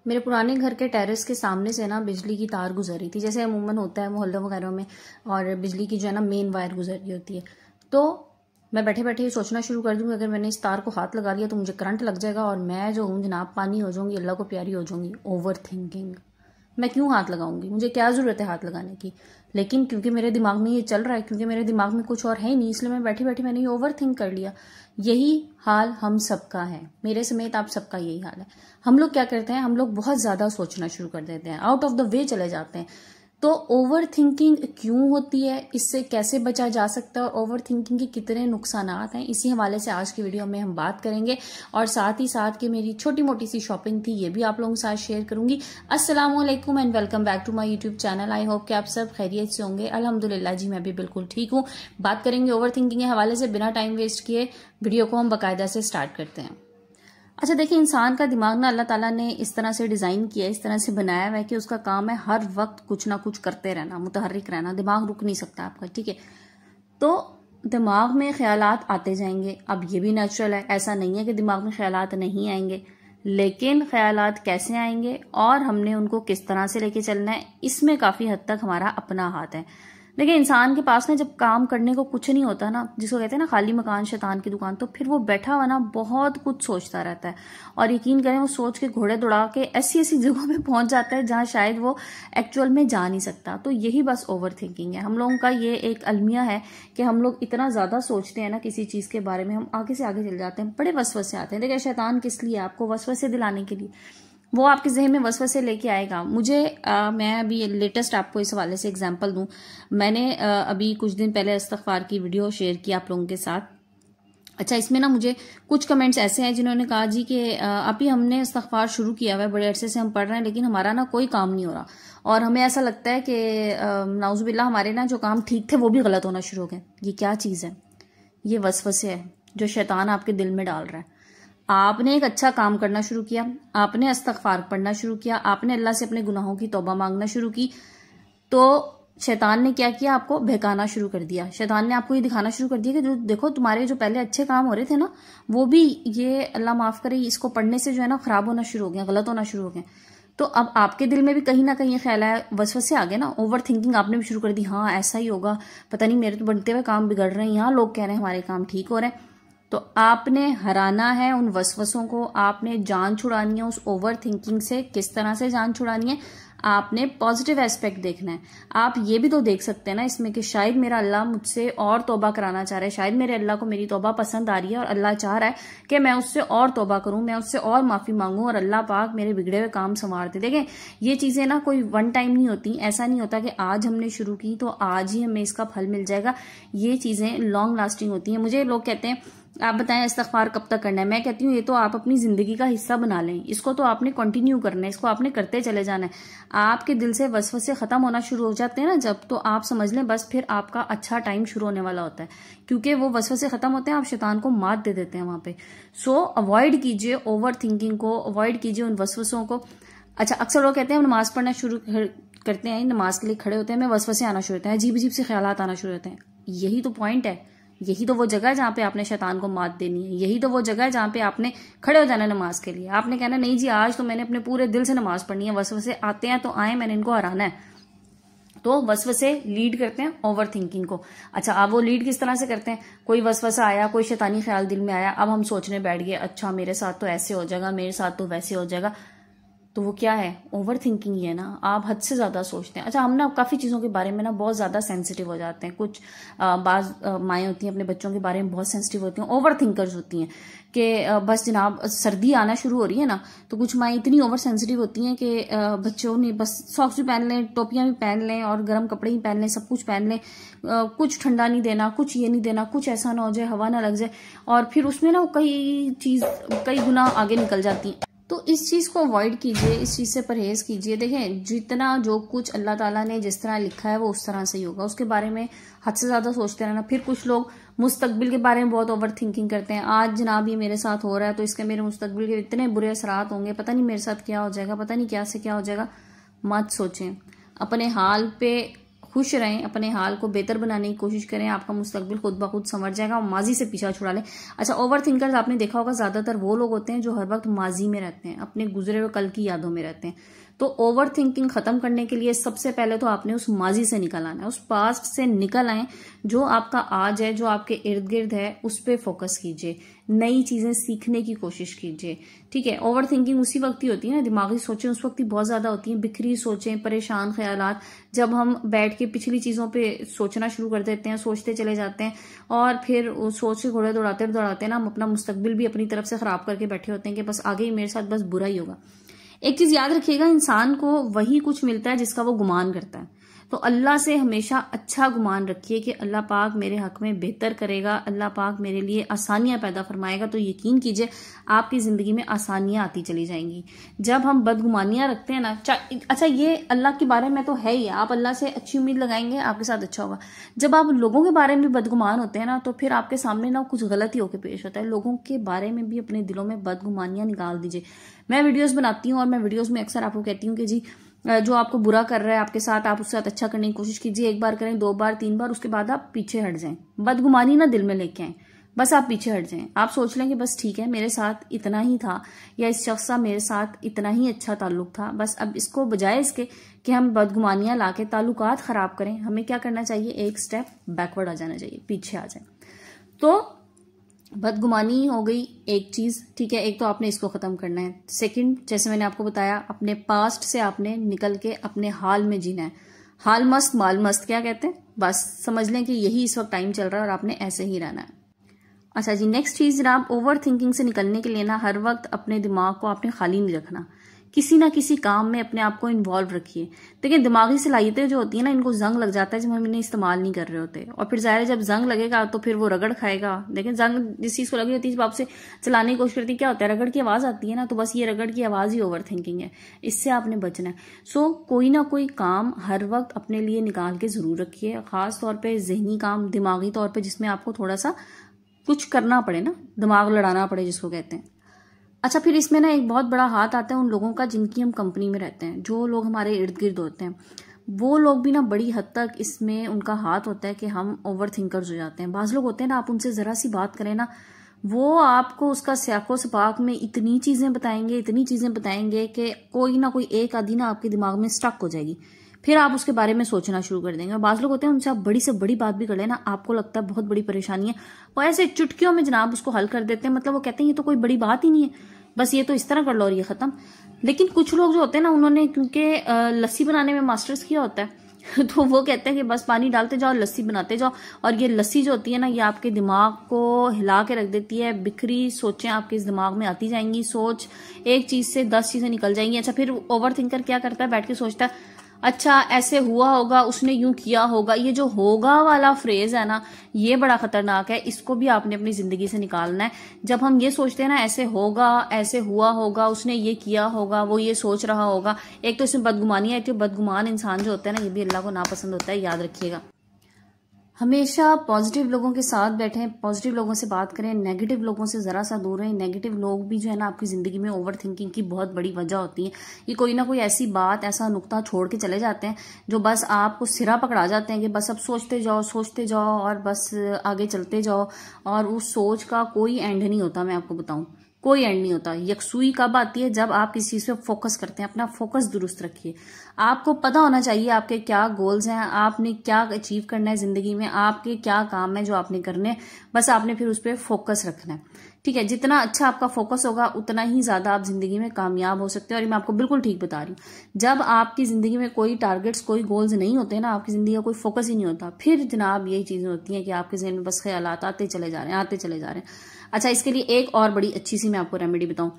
मेरे पुराने घर के टेरेस के सामने से ना बिजली की तार गुजर रही थी, जैसे अमूमन होता है मोहल्लों वगैरह में, और बिजली की जो है ना मेन वायर गुजर रही होती है। तो मैं बैठे बैठे सोचना शुरू कर दूंगी, अगर मैंने इस तार को हाथ लगा लिया तो मुझे करंट लग जाएगा और मैं जो हूँ जनाब पानी हो जाऊंगी, अल्लाह को प्यारी हो जाऊंगी। ओवर थिंकिंग, मैं क्यों हाथ लगाऊंगी, मुझे क्या जरूरत है हाथ लगाने की। लेकिन क्योंकि मेरे दिमाग में ये चल रहा है, क्योंकि मेरे दिमाग में कुछ और है ही नहीं, इसलिए मैं बैठी बैठी मैंने ये ओवर थिंक कर लिया। यही हाल हम सबका है, मेरे समेत आप सबका यही हाल है। हम लोग क्या करते हैं, हम लोग बहुत ज्यादा सोचना शुरू कर देते हैं, आउट ऑफ द वे चले जाते हैं। तो ओवर थिंकिंग क्यों होती है, इससे कैसे बचा जा सकता है, ओवर थिंकिंग के कितने नुकसानात हैं, इसी हवाले से आज की वीडियो में हम बात करेंगे। और साथ ही साथ कि मेरी छोटी मोटी सी शॉपिंग थी, ये भी आप लोगों के साथ शेयर करूंगी। अस्सलाम वालेकुम and welcome back to my YouTube channel. I hope कि आप सब खैरियत से होंगे। अल्हम्दुलिल्लाह जी, मैं भी बिल्कुल ठीक हूँ। बात करेंगे ओवर थिंकिंग के हवाले से। बिना टाइम वेस्ट किए वीडियो को हम बाकायदा से स्टार्ट करते हैं। अच्छा देखिए, इंसान का दिमाग ना अल्लाह ताला ने इस तरह से डिजाइन किया है, इस तरह से बनाया हुआ है कि उसका काम है हर वक्त कुछ ना कुछ करते रहना, मुतहर्रिक रहना। दिमाग रुक नहीं सकता आपका, ठीक है। तो दिमाग में ख्यालात आते जाएंगे। अब ये भी नेचुरल है, ऐसा नहीं है कि दिमाग में ख्यालात नहीं आएंगे, लेकिन ख्यालात कैसे आएंगे और हमने उनको किस तरह से लेके चलना है, इसमें काफी हद तक हमारा अपना हाथ है। देखिए, इंसान के पास ना जब काम करने को कुछ नहीं होता ना, जिसको कहते हैं ना खाली मकान शैतान की दुकान, तो फिर वो बैठा हुआ ना बहुत कुछ सोचता रहता है। और यकीन करें, वो सोच के घोड़े दौड़ा के ऐसी ऐसी जगहों पे पहुंच जाता है जहां शायद वो एक्चुअल में जा नहीं सकता। तो यही बस ओवर थिंकिंग है। हम लोगों का ये एक अलमिया है कि हम लोग इतना ज्यादा सोचते हैं ना किसी चीज के बारे में, हम आगे से आगे चल जाते हैं, बड़े वसवसे आते हैं। देखिए, शैतान किस लिए? आपको वसवसे दिलाने के लिए। वो आपके ज़हन में वसवसे लेके आएगा। मैं अभी लेटेस्ट आपको इस हवाले से एग्जांपल दूं। मैंने अभी कुछ दिन पहले इस्तग़फ़ार की वीडियो शेयर की आप लोगों के साथ। अच्छा, इसमें ना मुझे कुछ कमेंट्स ऐसे हैं जिन्होंने कहा जी कि अभी हमने इस्तग़फ़ार शुरू किया हुआ है, बड़े अरसे से हम पढ़ रहे हैं, लेकिन हमारा ना कोई काम नहीं हो रहा और हमें ऐसा लगता है कि नाउज़ुबिल्लाह हमारे ना जो काम ठीक थे वो भी गलत होना शुरू हो गए। ये क्या चीज़ है? ये वसवसे है जो शैतान आपके दिल में डाल रहा है। आपने एक अच्छा काम करना शुरू किया, आपने इस्तग़फ़ार पढ़ना शुरू किया, आपने अल्लाह से अपने गुनाहों की तौबा मांगना शुरू की, तो शैतान ने क्या किया? आपको बहकाना शुरू कर दिया। शैतान ने आपको ये दिखाना शुरू कर दिया कि जो देखो तुम्हारे जो पहले अच्छे काम हो रहे थे ना, वो भी ये अल्लाह माफ करे इसको पढ़ने से जो है ना खराब होना शुरू हो गया, गलत होना शुरू हो गया। तो अब आपके दिल में भी कहीं ना कहीं ये ख्याल है, वसवसे आ गए ना, ओवर थिंकिंग आपने भी शुरू कर दी। हाँ ऐसा ही होगा, पता नहीं मेरे तो बनते हुए काम बिगड़ रहे हैं, यहाँ लोग कह रहे हैं हमारे काम ठीक हो रहे हैं। तो आपने हराना है उन वसवसों को, आपने जान छुड़ानी है उस ओवर थिंकिंग से। किस तरह से जान छुड़ानी है? आपने पॉजिटिव एस्पेक्ट देखना है। आप ये भी तो देख सकते हैं ना इसमें कि शायद मेरा अल्लाह मुझसे और तौबा कराना चाह रहा है, शायद मेरे अल्लाह को मेरी तौबा पसंद आ रही है और अल्लाह चाह रहा है कि मैं उससे और तौबा करूं, मैं उससे और माफी मांगूं और अल्लाह पाक मेरे बिगड़े हुए काम संवार दे। देखें, ये चीजें ना कोई वन टाइम नहीं होती। ऐसा नहीं होता कि आज हमने शुरू की तो आज ही हमें इसका फल मिल जाएगा। ये चीजें लॉन्ग लास्टिंग होती हैं। मुझे लोग कहते हैं आप बताएं इस्तग़फ़ार कब तक करना है? मैं कहती हूँ ये तो आप अपनी जिंदगी का हिस्सा बना लें, इसको तो आपने कंटिन्यू करना है, इसको आपने करते चले जाना है। आपके दिल से वसवसे खत्म होना शुरू हो जाते हैं ना जब, तो आप समझ लें बस फिर आपका अच्छा टाइम शुरू होने वाला होता है, क्योंकि वो वसवसे खत्म होते हैं, आप शैतान को मात दे देते हैं वहां पे। सो अवॉइड कीजिए ओवर थिंकिंग को, अवॉइड कीजिए उन वसवसों को। अच्छा, अक्सर लोग कहते हैं हम नमाज पढ़ना शुरू करते हैं, नमाज के लिए खड़े होते हैं, हमें वसवसे आना शुरू होते हैं, अजीब अजीब से ख्यालात आना शुरू होते हैं। यही तो पॉइंट है, यही तो वो जगह है जहां पे आपने शैतान को मात देनी है। यही तो वो जगह है जहां पे आपने खड़े हो जाना नमाज के लिए। आपने कहना नहीं जी आज तो मैंने अपने पूरे दिल से नमाज पढ़नी है, वसवसे आते हैं तो आए, मैंने इनको हराना है। तो वसवसे लीड करते हैं ओवर थिंकिंग को। अच्छा, अब वो लीड किस तरह से करते हैं? कोई वसवसा आया, कोई शैतानी ख्याल दिल में आया, अब हम सोचने बैठ गए अच्छा मेरे साथ तो ऐसे हो जाएगा, मेरे साथ तो वैसे हो जाएगा। तो वो क्या है? ओवर थिंकिंग ही है ना। आप हद से ज्यादा सोचते हैं। अच्छा, हम ना काफी चीजों के बारे में ना बहुत ज्यादा सेंसिटिव हो जाते हैं। कुछ बाज माएँ होती हैं अपने बच्चों के बारे में बहुत सेंसिटिव होती हैं, ओवर थिंकर्स होती हैं कि बस जनाब सर्दी आना शुरू हो रही है ना, तो कुछ माएँ इतनी ओवर सेंसिटिव होती हैं कि बच्चों ने बस सॉक्स भी पहन लें, टोपियां भी पहन लें और गर्म कपड़े ही पहन लें, सब कुछ पहन लें, कुछ ठंडा नहीं देना, कुछ ये नहीं देना, कुछ ऐसा ना हो जाए, हवा ना लग जाए, और फिर उसमें ना कई गुना आगे निकल जाती हैं। तो इस चीज को अवॉइड कीजिए, इस चीज से परहेज कीजिए। देखें, जितना जो कुछ अल्लाह ताला ने जिस तरह लिखा है वो उस तरह से ही होगा, उसके बारे में हद से ज्यादा सोचते रहना। फिर कुछ लोग मुस्तकबिल के बारे में बहुत ओवर थिंकिंग करते हैं। आज जनाब ये मेरे साथ हो रहा है तो इसके मेरे मुस्तकबिल के इतने बुरे असरात होंगे, पता नहीं मेरे साथ क्या हो जाएगा, पता नहीं क्या से क्या हो जाएगा। मत सोचें, अपने हाल पे खुश रहें, अपने हाल को बेहतर बनाने की कोशिश करें, आपका मुस्तकबिल खुद ब खुद संवर जाएगा और माजी से पीछा छुड़ा लें। अच्छा, ओवर थिंकर्स आपने देखा होगा ज्यादातर वो लोग होते हैं जो हर वक्त माजी में रहते हैं, अपने गुजरे हुए कल की यादों में रहते हैं। तो ओवर थिंकिंग खत्म करने के लिए सबसे पहले तो आपने उस माजी से निकल आना है, उस पास्ट से निकल आए। जो आपका आज है, जो आपके इर्द गिर्द है, उस पर फोकस कीजिए, नई चीजें सीखने की कोशिश कीजिए। ठीक है, ओवर थिंकिंग उसी वक्त ही होती है ना, दिमागी सोचें उस वक्त ही बहुत ज्यादा होती हैं, बिखरी सोचें, परेशान ख्यालात। जब हम बैठ के पिछली चीजों पे सोचना शुरू कर देते हैं, सोचते चले जाते हैं और फिर सोच के घोड़े दौड़ाते दौड़ाते ना हम अपना मुस्तकबिल भी अपनी तरफ से खराब करके बैठे होते हैं कि बस आगे ही मेरे साथ बस बुरा ही होगा। एक चीज याद रखिएगा, इंसान को वही कुछ मिलता है जिसका वो गुमान करता है। तो अल्लाह से हमेशा अच्छा गुमान रखिए कि अल्लाह पाक मेरे हक में बेहतर करेगा, अल्लाह पाक मेरे लिए आसानियां पैदा फरमाएगा। तो यकीन कीजिए आपकी जिंदगी में आसानियां आती चली जाएंगी। जब हम बदगुमानियां रखते हैं ना, अच्छा ये अल्लाह के बारे में तो है ही, आप अल्लाह से अच्छी उम्मीद लगाएंगे आपके साथ अच्छा होगा। जब आप लोगों के बारे में बदगुमान होते हैं ना, तो फिर आपके सामने ना कुछ गलत ही होकर पेश होता है। लोगों के बारे में भी अपने दिलों में बदगुमानियां निकाल दीजिए। मैं वीडियोस बनाती हूँ और मैं वीडियोस में अक्सर आपको कहती हूँ कि जी जो आपको बुरा कर रहा है आपके साथ, आप उसके साथ अच्छा करने की कोशिश कीजिए। 1 बार करें, 2 बार, 3 बार, उसके बाद आप पीछे हट जाएं। बदगुमानी ना दिल में लेके आए, बस आप पीछे हट जाएं। आप सोच लें कि बस ठीक है, मेरे साथ इतना ही था, या इस शख्स का मेरे साथ इतना ही अच्छा ताल्लुक था, बस अब इसको बजाय इसके कि हम बदगुमानियां लाके ताल्लुकात खराब करें, हमें क्या करना चाहिए, एक स्टेप बैकवर्ड आ जाना चाहिए, पीछे आ जाए। तो बदगुमानी हो गई एक चीज, ठीक है, एक तो आपने इसको खत्म करना है। सेकंड, जैसे मैंने आपको बताया, अपने पास्ट से आपने निकल के अपने हाल में जीना है। हाल मस्त माल मस्त क्या कहते हैं, बस समझ लें कि यही इस वक्त टाइम चल रहा है और आपने ऐसे ही रहना है। अच्छा जी, नेक्स्ट चीज जनाब, ओवर थिंकिंग से निकलने के लिए ना हर वक्त अपने दिमाग को आपने खाली नहीं रखना, किसी ना किसी काम में अपने आप को इन्वॉल्व रखिए। देखिए दिमागी सलाहियतें जो होती है ना, इनको जंग लग जाता है जब हम इन्हें इस्तेमाल नहीं कर रहे होते, और फिर जाहिर है जब जंग लगेगा तो फिर वो रगड़ खाएगा। देखें जंग जिस चीज को लगी होती है, जब आपसे चलाने की कोशिश करती है, क्या होता है, रगड़ की आवाज आती है ना, तो बस ये रगड़ की आवाज ही ओवर थिंकिंग है, इससे आपने बचना है। सो कोई ना कोई काम हर वक्त अपने लिए निकाल के जरूर रखिए, खास तौर पर जहनी काम, दिमागी तौर पर, जिसमें आपको थोड़ा सा कुछ करना पड़े ना, दिमाग लड़ाना पड़े जिसको कहते हैं। अच्छा, फिर इसमें ना एक बहुत बड़ा हाथ आता है उन लोगों का जिनकी हम कंपनी में रहते हैं, जो लोग हमारे इर्द गिर्द होते हैं, वो लोग भी ना बड़ी हद तक इसमें उनका हाथ होता है कि हम ओवर थिंकर्स हो जाते हैं। बाज लोग होते हैं ना, आप उनसे जरा सी बात करें ना, वो आपको उसका स्याको सपाक में इतनी चीजें बताएंगे कि कोई ना कोई एक आधी ना आपके दिमाग में स्टक हो जाएगी, फिर आप उसके बारे में सोचना शुरू कर देंगे। और बाज लोग होते हैं उनसे आप बड़ी से बड़ी बात भी कर लेना, आपको लगता है बहुत बड़ी परेशानी है, वो ऐसे चुटकियों में जनाब उसको हल कर देते हैं। मतलब वो कहते हैं ये तो कोई बड़ी बात ही नहीं है, बस ये तो इस तरह कर लो और ये खत्म। लेकिन कुछ लोग जो होते हैं ना, उन्होंने क्योंकि लस्सी बनाने में मास्टर्स किया होता है तो वो कहते हैं कि बस पानी डालते जाओ, लस्सी बनाते जाओ, और ये लस्सी जो होती है ना, ये आपके दिमाग को हिला के रख देती है। बिखरी सोचें आपके इस दिमाग में आती जाएंगी, सोच एक चीज से 10 चीजें निकल जाएंगी। अच्छा, फिर ओवर थिंकर क्या करता है, बैठ के सोचता है अच्छा ऐसे हुआ होगा, उसने यूं किया होगा। ये जो होगा वाला फ्रेज है ना, ये बड़ा खतरनाक है, इसको भी आपने अपनी जिंदगी से निकालना है। जब हम ये सोचते हैं ना ऐसे होगा, ऐसे हुआ होगा, उसने ये किया होगा, वो ये सोच रहा होगा, एक तो इसमें बदगुमानी है। तो बदगुमान इंसान जो होता है ना, ये भी अल्लाह को नापसंद होता है, याद रखिएगा। हमेशा पॉजिटिव लोगों के साथ बैठें, पॉजिटिव लोगों से बात करें, नेगेटिव लोगों से जरा सा दूर रहें। नेगेटिव लोग भी जो है ना आपकी जिंदगी में ओवर थिंकिंग की बहुत बड़ी वजह होती है। ये कोई ना कोई ऐसी बात, ऐसा नुक्ता छोड़ के चले जाते हैं जो बस आपको सिरा पकड़ा जाते हैं कि बस अब सोचते जाओ और बस आगे चलते जाओ, और उस सोच का कोई एंड नहीं होता। मैं आपको बताऊं, कोई एंड नहीं होता। यकसुई कब आती है, जब आप किसी चीज पे फोकस करते हैं। अपना फोकस दुरुस्त रखिए, आपको पता होना चाहिए आपके क्या गोल्स हैं, आपने क्या अचीव करना है जिंदगी में, आपके क्या काम है जो आपने करने, बस आपने फिर उस पर फोकस रखना है। ठीक है, जितना अच्छा आपका फोकस होगा उतना ही ज्यादा आप जिंदगी में कामयाब हो सकते हैं। और ये मैं आपको बिल्कुल ठीक बता रही हूँ। जब आपकी जिंदगी में कोई टारगेट्स, कोई गोल्स नहीं होते ना, आपकी जिंदगी का कोई फोकस ही नहीं होता, फिर जनाब यही चीजें होती हैं कि आपके जहन में बस ख्यालात आते चले जा रहे हैं। अच्छा, इसके लिए एक और बड़ी अच्छी सी मैं आपको रेमेडी बताऊं,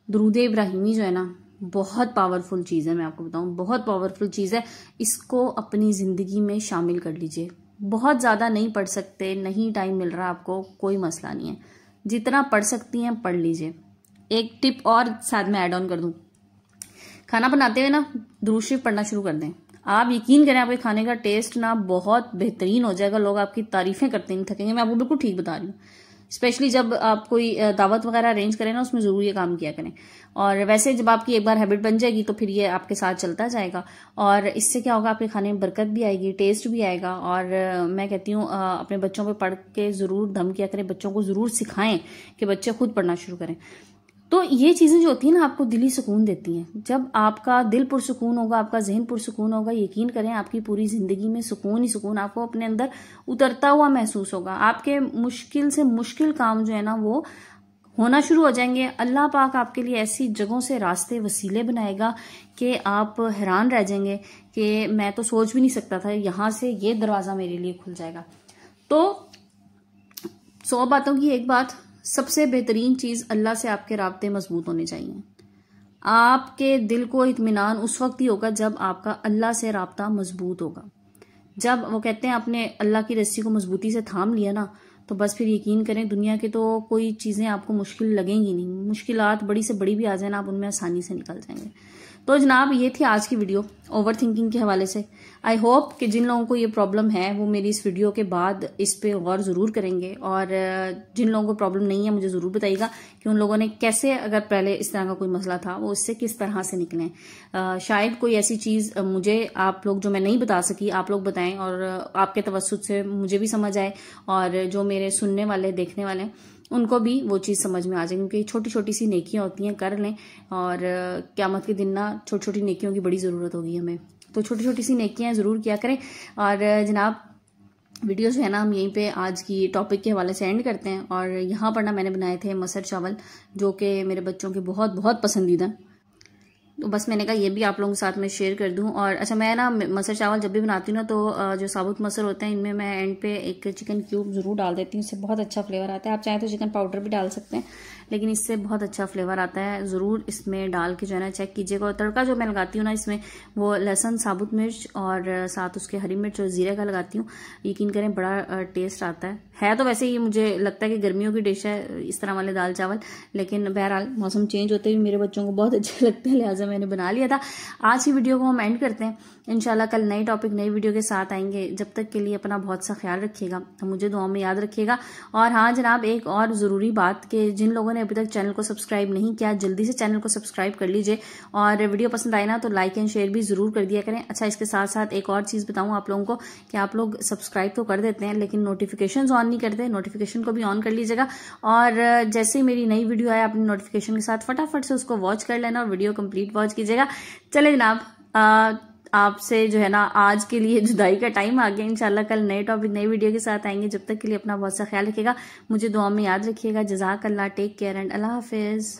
दुरूद इब्राहिमी जो है ना, बहुत पावरफुल चीज है। मैं आपको बताऊं, बहुत पावरफुल चीज है। इसको अपनी जिंदगी में शामिल कर लीजिए। बहुत ज्यादा नहीं पढ़ सकते, नहीं टाइम मिल रहा आपको, कोई मसला नहीं है, जितना पढ़ सकती हैं पढ़ लीजिए। एक टिप और साथ में ऐड ऑन कर दूं, खाना बनाते हुए ना दुरूद शरीफ पढ़ना शुरू कर दें। आप यकीन करें, आपके खाने का टेस्ट ना बहुत बेहतरीन हो जाएगा, लोग आपकी तारीफें करते नहीं थकेंगे। मैं आपको बिल्कुल ठीक बता रही हूँ। स्पेशली जब आप कोई दावत वगैरह अरेंज करें ना, उसमें ज़रूर ये काम किया करें। और वैसे जब आपकी एक बार हैबिट बन जाएगी तो फिर ये आपके साथ चलता जाएगा, और इससे क्या होगा, आपके खाने में बरकत भी आएगी, टेस्ट भी आएगा। और मैं कहती हूँ अपने बच्चों पे पढ़ के ज़रूर दम किया करें, बच्चों को ज़रूर सिखाएं कि बच्चे खुद पढ़ना शुरू करें। तो ये चीज़ें जो होती हैं ना, आपको दिली सुकून देती हैं। जब आपका दिल पुरसुकून होगा, आपका जहन पुरसुकून होगा, यकीन करें आपकी पूरी ज़िंदगी में सुकून ही सुकून आपको अपने अंदर उतरता हुआ महसूस होगा। आपके मुश्किल से मुश्किल काम जो है ना वो होना शुरू हो जाएंगे। अल्लाह पाक आपके लिए ऐसी जगहों से रास्ते वसीले बनाएगा कि आप हैरान रह जाएंगे कि मैं तो सोच भी नहीं सकता था यहाँ से ये दरवाज़ा मेरे लिए खुल जाएगा। तो 100 बातों की एक बात, सबसे बेहतरीन चीज़, अल्लाह से आपके राब्ते मजबूत होने चाहिए। आपके दिल को इत्मीनान उस वक्त ही होगा जब आपका अल्लाह से राब्ता मजबूत होगा। जब वो कहते हैं आपने अल्लाह की रस्सी को मजबूती से थाम लिया ना, तो बस फिर यकीन करें दुनिया के तो कोई चीज़ें आपको मुश्किल लगेंगी नहीं। मुश्किलात बड़ी से बड़ी भी आ जाए ना, आप उनमें आसानी से निकल जाएंगे। तो जनाब ये थी आज की वीडियो ओवर थिंकिंग के हवाले से। आई होप कि जिन लोगों को ये प्रॉब्लम है वो मेरी इस वीडियो के बाद इस पे गौर ज़रूर करेंगे, और जिन लोगों को प्रॉब्लम नहीं है मुझे ज़रूर बताइएगा कि उन लोगों ने कैसे, अगर पहले इस तरह का कोई मसला था, वो इससे किस तरह से निकलें। शायद कोई ऐसी चीज़ मुझे आप लोग जो मैं नहीं बता सकी आप लोग बताएं, और आपके तवस्सुत से मुझे भी समझ आए, और जो मेरे सुनने वाले देखने वाले उनको भी वो चीज़ समझ में आ जाए। क्योंकि छोटी छोटी सी नेकियां होती हैं, कर लें, और क़यामत के दिन ना छोटी छोटी नेकियों की बड़ी ज़रूरत होगी हमें। तो छोटी छोटी सी नेकियां ज़रूर किया करें। और जनाब वीडियो जो है ना हम यहीं पे आज की टॉपिक के हवाले से एंड करते हैं। और यहाँ पर ना मैंने बनाए थे मसर चावल, जो कि मेरे बच्चों के बहुत बहुत पसंदीदा। तो बस मैंने कहा ये भी आप लोगों के साथ में शेयर कर दूं। और अच्छा, मैं ना मसर चावल जब भी बनाती हूँ ना, तो जो साबुत मसर होते हैं इनमें मैं एंड पे एक चिकन क्यूब ज़रूर डाल देती हूँ। इससे बहुत अच्छा फ्लेवर आता है। आप चाहें तो चिकन पाउडर भी डाल सकते हैं, लेकिन इससे बहुत अच्छा फ्लेवर आता है। ज़रूर इसमें डाल के जो है ना चेक कीजिएगा। और तड़का जो मैं लगाती हूँ ना इसमें, वो लहसुन, साबुत मिर्च और साथ उसके हरी मिर्च और जीरे का लगाती हूँ। यकीन करें बड़ा टेस्ट आता है। तो वैसे ये मुझे लगता है कि गर्मियों की डिश है इस तरह वाले दाल चावल, लेकिन बहरहाल मौसम चेंज होते हुए मेरे बच्चों को बहुत अच्छे लगते हैं, लिहाजा मैंने बना लिया था। आज की वीडियो को हम एंड करते हैं। इंशाल्लाह कल नई टॉपिक नई वीडियो के साथ आएंगे। जब तक के लिए अपना बहुत सा ख्याल रखिएगा, तो मुझे दुआ में याद रखिएगा। और हाँ जनाब, एक और ज़रूरी बात कि जिन लोगों ने अभी तक चैनल को सब्सक्राइब नहीं किया, जल्दी से चैनल को सब्सक्राइब कर लीजिए। और वीडियो पसंद आए ना तो लाइक एंड शेयर भी ज़रूर कर दिया करें। अच्छा, इसके साथ साथ एक और चीज़ बताऊँ आप लोगों को कि आप लोग सब्सक्राइब तो कर देते हैं लेकिन नोटिफिकेशन ऑन नहीं करते। नोटिफिकेशन को भी ऑन कर लीजिएगा। और जैसे ही मेरी नई वीडियो आए, अपनी नोटिफिकेशन के साथ फटाफट से उसको वॉच कर लेना और वीडियो कंप्लीट वॉच कीजिएगा। चले जनाब, आपसे जो है ना आज के लिए जुदाई का टाइम आ गया। इंशाल्लाह कल नए टॉपिक नई वीडियो के साथ आएंगे। जब तक के लिए अपना बहुत सा ख्याल रखिएगा, मुझे दुआ में याद रखिएगा। जज़ाकल्लाह, टेक केयर एंड अल्लाह हाफिज़।